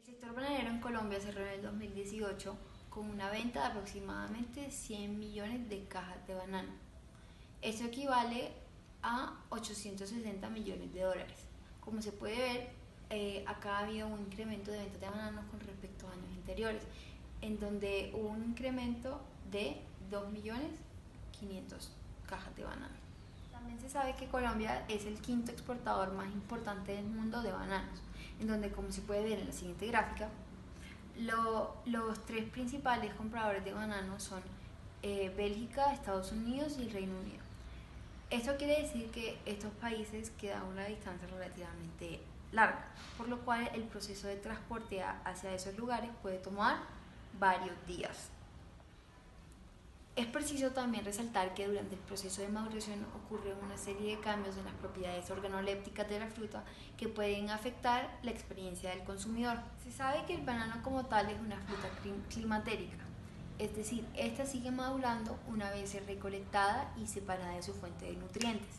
El sector bananero en Colombia cerró en el 2018 con una venta de aproximadamente 100 millones de cajas de banano. Esto equivale a 860 millones de dólares. Como se puede ver, acá ha habido un incremento de ventas de bananos con respecto a años anteriores, en donde hubo un incremento de 2.500.000 cajas de banano. También se sabe que Colombia es el quinto exportador más importante del mundo de bananos, en donde, como se puede ver en la siguiente gráfica, los tres principales compradores de bananos son Bélgica, Estados Unidos y el Reino Unido. Esto quiere decir que estos países quedan a una distancia relativamente larga, por lo cual el proceso de transporte hacia esos lugares puede tomar varios días. Es preciso también resaltar que durante el proceso de maduración ocurre una serie de cambios en las propiedades organolépticas de la fruta que pueden afectar la experiencia del consumidor. Se sabe que el banano como tal es una fruta climatérica, es decir, esta sigue madurando una vez es recolectada y separada de su fuente de nutrientes.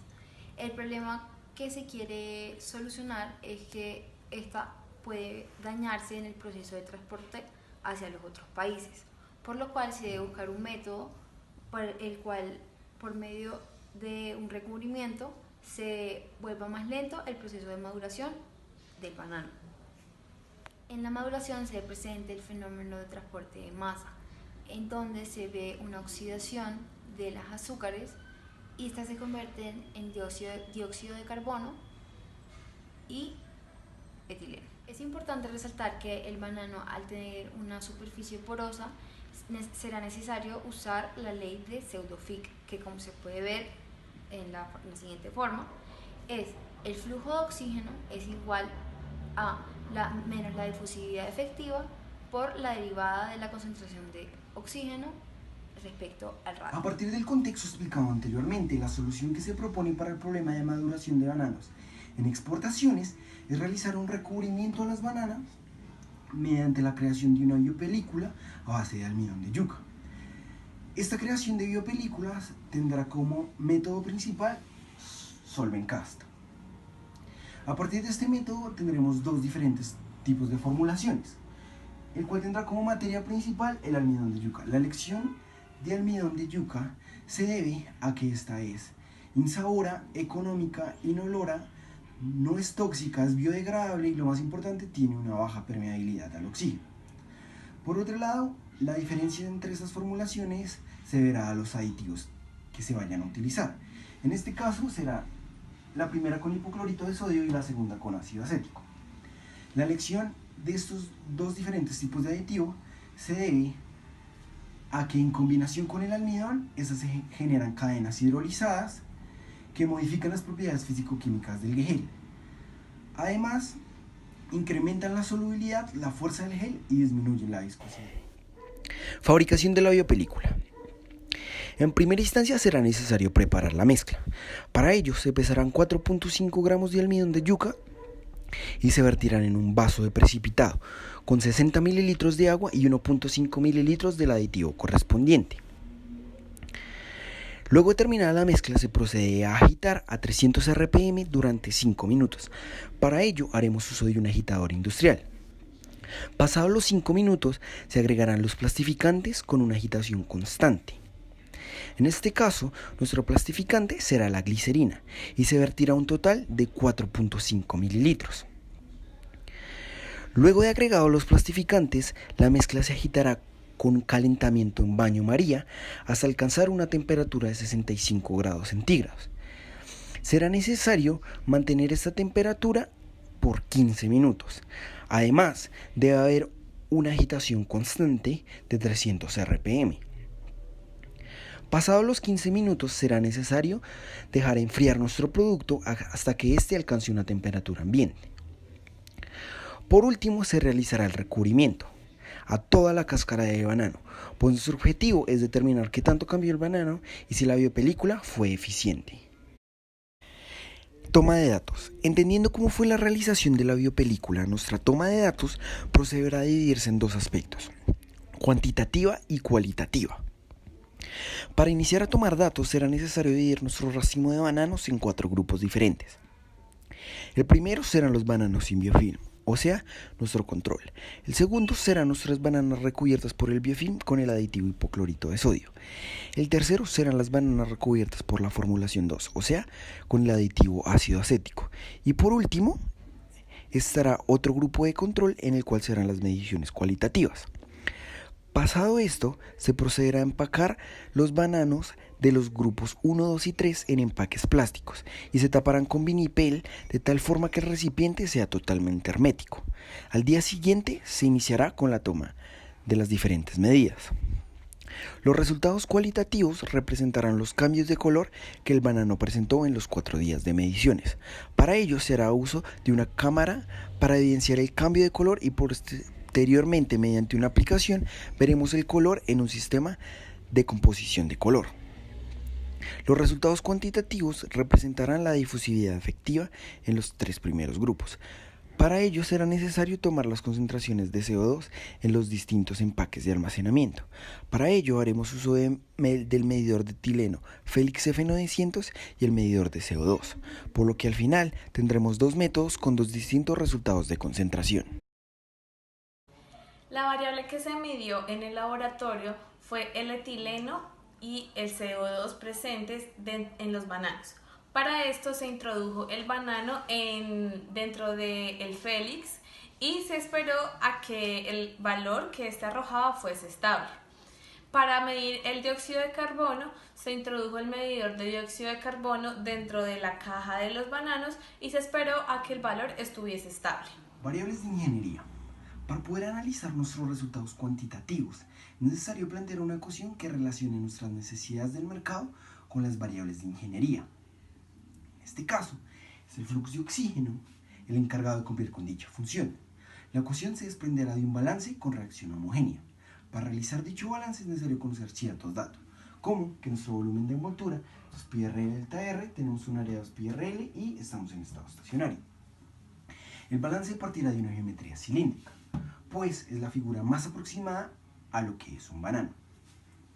El problema que se quiere solucionar es que esta puede dañarse en el proceso de transporte hacia los otros países, por lo cual se debe buscar un método por el cual, por medio de un recubrimiento, se vuelva más lento el proceso de maduración del banano. En la maduración se presenta el fenómeno de transporte de masa, en donde se ve una oxidación de las azúcares y estas se convierten en dióxido de carbono y etileno. Es importante resaltar que el banano, al tener una superficie porosa, será necesario usar la ley de Pseudo-Fick, que, como se puede ver en la siguiente forma, es el flujo de oxígeno es igual a menos la difusividad efectiva por la derivada de la concentración de oxígeno respecto al radio. A partir del contexto explicado anteriormente, la solución que se propone para el problema de maduración de bananos en exportaciones es realizar un recubrimiento a las bananas mediante la creación de una biopelícula a base de almidón de yuca. Esta creación de biopelículas tendrá como método principal solvencast. A partir de este método tendremos dos diferentes tipos de formulaciones, el cual tendrá como materia principal el almidón de yuca. La elección de almidón de yuca se debe a que esta es insabora, económica, inolora, no es tóxica, es biodegradable y, lo más importante, tiene una baja permeabilidad al oxígeno. Por otro lado, la diferencia entre estas formulaciones se verá a los aditivos que se vayan a utilizar. En este caso será la primera con hipoclorito de sodio y la segunda con ácido acético. La elección de estos dos diferentes tipos de aditivo se debe a que, en combinación con el almidón, estas se generan cadenas hidrolizadas que modifican las propiedades físico-químicas del gel. Además, incrementan la solubilidad, la fuerza del gel y disminuyen la viscosidad. Fabricación de la biopelícula. En primera instancia será necesario preparar la mezcla. Para ello se pesarán 4.5 gramos de almidón de yuca y se vertirán en un vaso de precipitado con 60 mililitros de agua y 1.5 mililitros del aditivo correspondiente. Luego de terminada la mezcla se procede a agitar a 300 RPM durante 5 minutos. Para ello haremos uso de un agitador industrial. Pasados los 5 minutos se agregarán los plastificantes con una agitación constante. En este caso, nuestro plastificante será la glicerina y se vertirá un total de 4.5 mililitros. Luego de agregados los plastificantes, la mezcla se agitará con calentamiento en baño María hasta alcanzar una temperatura de 65 grados centígrados. Será necesario mantener esta temperatura por 15 minutos. Además, debe haber una agitación constante de 300 RPM. Pasados los 15 minutos será necesario dejar enfriar nuestro producto hasta que éste alcance una temperatura ambiente. Por último, se realizará el recubrimiento a toda la cáscara de banano, pues nuestro objetivo es determinar qué tanto cambió el banano y si la biopelícula fue eficiente. Toma de datos. Entendiendo cómo fue la realización de la biopelícula, nuestra toma de datos procederá a dividirse en dos aspectos: cuantitativa y cualitativa. Para iniciar a tomar datos será necesario dividir nuestro racimo de bananos en 4 grupos diferentes. El primero serán los bananos sin biofilm, o sea, nuestro control. El segundo serán nuestras bananas recubiertas por el biofilm con el aditivo hipoclorito de sodio. El tercero serán las bananas recubiertas por la formulación 2, o sea, con el aditivo ácido acético. Y por último, estará otro grupo de control en el cual serán las mediciones cualitativas. Pasado esto, se procederá a empacar los bananos de los grupos 1, 2 y 3 en empaques plásticos y se taparán con vinipel de tal forma que el recipiente sea totalmente hermético. Al día siguiente se iniciará con la toma de las diferentes medidas. Los resultados cualitativos representarán los cambios de color que el banano presentó en los 4 días de mediciones. Para ello se hará uso de una cámara para evidenciar el cambio de color y posteriormente, mediante una aplicación, veremos el color en un sistema de composición de color. Los resultados cuantitativos representarán la difusividad efectiva en los 3 primeros grupos. Para ello será necesario tomar las concentraciones de CO2 en los distintos empaques de almacenamiento. Para ello haremos uso del medidor de etileno Felix F900 y el medidor de CO2, por lo que al final tendremos 2 métodos con 2 distintos resultados de concentración. La variable que se midió en el laboratorio fue el etileno y el CO2 presentes en los bananos. Para esto se introdujo el banano dentro del Felix y se esperó a que el valor que este arrojaba fuese estable. Para medir el dióxido de carbono, se introdujo el medidor de dióxido de carbono dentro de la caja de los bananos y se esperó a que el valor estuviese estable. Variables de ingeniería. Para poder analizar nuestros resultados cuantitativos, es necesario plantear una ecuación que relacione nuestras necesidades del mercado con las variables de ingeniería. En este caso, es el flujo de oxígeno el encargado de cumplir con dicha función. La ecuación se desprenderá de un balance con reacción homogénea. Para realizar dicho balance es necesario conocer ciertos datos, como que nuestro volumen de envoltura, 2 pi RL delta R, tenemos un área de 2 pi RL y estamos en estado estacionario. El balance partirá de una geometría cilíndrica, pues es la figura más aproximada a lo que es un banano.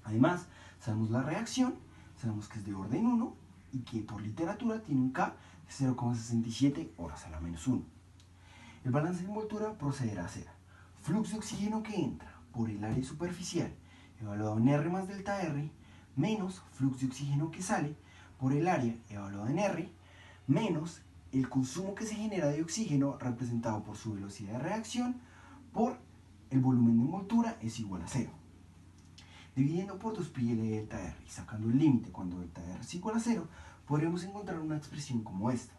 Además, sabemos la reacción, sabemos que es de orden 1 y que por literatura tiene un K de 0,67 horas a la menos 1. El balance de envoltura procederá a ser flujo de oxígeno que entra por el área superficial evaluado en R más delta R menos flujo de oxígeno que sale por el área evaluado en R menos el consumo que se genera de oxígeno representado por su velocidad de reacción por el volumen de envoltura es igual a 0. Dividiendo por 2 pi L delta R y sacando el límite cuando delta R es igual a 0, podremos encontrar una expresión como esta.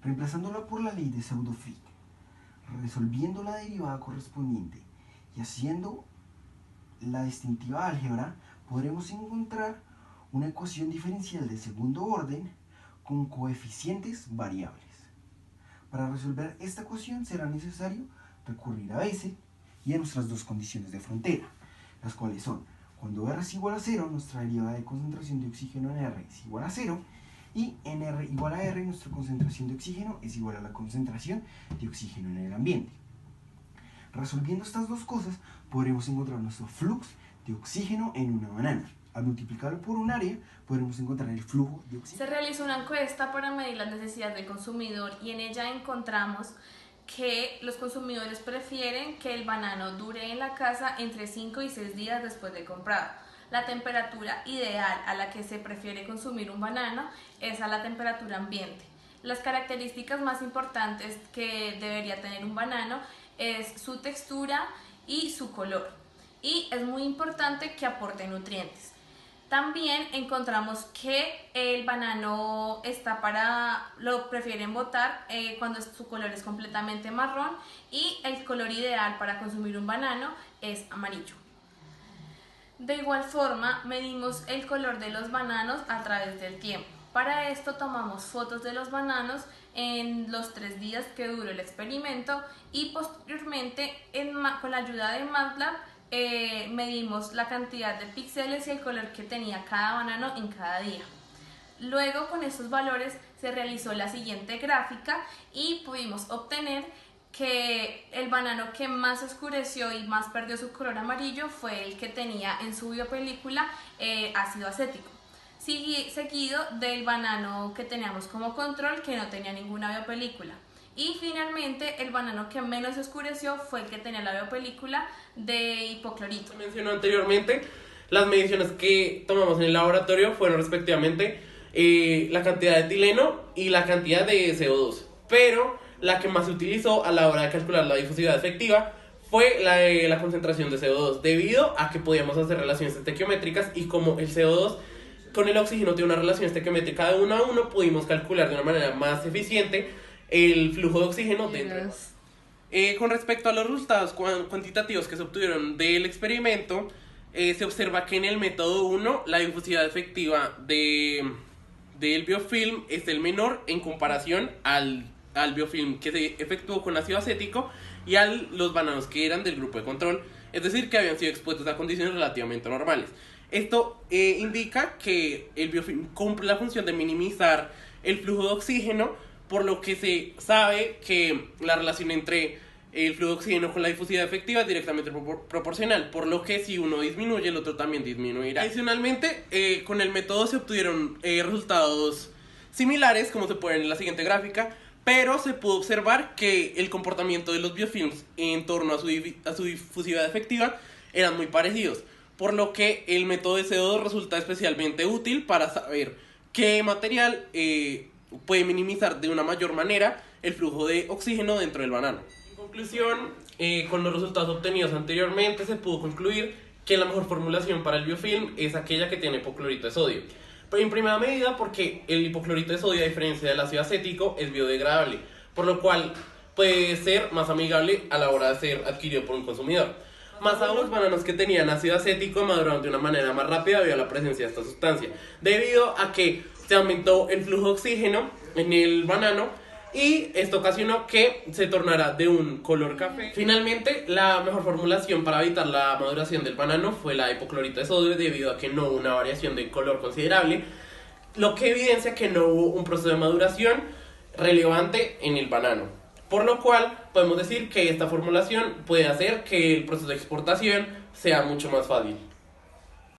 Reemplazándola por la ley de Pseudo-Fick, resolviendo la derivada correspondiente y haciendo la distintiva álgebra, podremos encontrar una ecuación diferencial de segundo orden con coeficientes variables. Para resolver esta ecuación será necesario recurrir a Bessel y a nuestras 2 condiciones de frontera, las cuales son, cuando R es igual a 0, nuestra derivada de concentración de oxígeno en R es igual a 0, y en R igual a R, nuestra concentración de oxígeno es igual a la concentración de oxígeno en el ambiente. Resolviendo estas 2 cosas, podremos encontrar nuestro flujo de oxígeno en una banana. Al multiplicarlo por un área, podremos encontrar el flujo de oxígeno. Se realizó una encuesta para medir las necesidades del consumidor y en ella encontramos que los consumidores prefieren que el banano dure en la casa entre 5 y 6 días después de comprado. La temperatura ideal a la que se prefiere consumir un banano es a la temperatura ambiente. Las características más importantes que debería tener un banano es su textura y su color. Y es muy importante que aporte nutrientes. También encontramos que el banano lo prefieren botar cuando su color es completamente marrón y el color ideal para consumir un banano es amarillo. De igual forma, medimos el color de los bananos a través del tiempo. Para esto tomamos fotos de los bananos en los 3 días que duró el experimento y posteriormente con la ayuda de MATLAB medimos la cantidad de píxeles y el color que tenía cada banano en cada día. Luego con estos valores se realizó la siguiente gráfica y pudimos obtener que el banano que más oscureció y más perdió su color amarillo fue el que tenía en su biopelícula ácido acético, seguido del banano que teníamos como control que no tenía ninguna biopelícula. Y finalmente, el banano que menos se oscureció fue el que tenía la biopelícula de hipoclorito. Se mencionó anteriormente, las mediciones que tomamos en el laboratorio fueron respectivamente la cantidad de etileno y la cantidad de CO2. Pero la que más se utilizó a la hora de calcular la difusividad efectiva fue la concentración de CO2, debido a que podíamos hacer relaciones estequiométricas, y como el CO2 con el oxígeno tiene una relación estequiométrica de 1 a 1, pudimos calcular de una manera más eficiente el flujo de oxígeno dentro. Con respecto a los resultados cuantitativos que se obtuvieron del experimento, se observa que en el método 1 la difusividad efectiva del biofilm es el menor en comparación al biofilm que se efectuó con ácido acético y a los bananos que eran del grupo de control, es decir, que habían sido expuestos a condiciones relativamente normales. Esto indica que el biofilm cumple la función de minimizar el flujo de oxígeno, por lo que se sabe que la relación entre el flujo de oxígeno con la difusividad efectiva es directamente proporcional, por lo que si uno disminuye, el otro también disminuirá. Adicionalmente, con el método se obtuvieron resultados similares, como se puede ver en la siguiente gráfica, pero se pudo observar que el comportamiento de los biofilms en torno a su difusividad efectiva eran muy parecidos, por lo que el método de CO2 resulta especialmente útil para saber qué material puede minimizar de una mayor manera el flujo de oxígeno dentro del banano. En conclusión, con los resultados obtenidos anteriormente se pudo concluir que la mejor formulación para el biofilm es aquella que tiene hipoclorito de sodio. Pero en primera medida porque el hipoclorito de sodio, a diferencia del ácido acético, es biodegradable, por lo cual puede ser más amigable a la hora de ser adquirido por un consumidor. Más aún, los bananos que tenían ácido acético maduraron de una manera más rápida debido a la presencia de esta sustancia, debido a que se aumentó el flujo de oxígeno en el banano y esto ocasionó que se tornara de un color café. Finalmente, la mejor formulación para evitar la maduración del banano fue la hipoclorito de sodio, debido a que no hubo una variación de color considerable, lo que evidencia que no hubo un proceso de maduración relevante en el banano. Por lo cual, podemos decir que esta formulación puede hacer que el proceso de exportación sea mucho más fácil.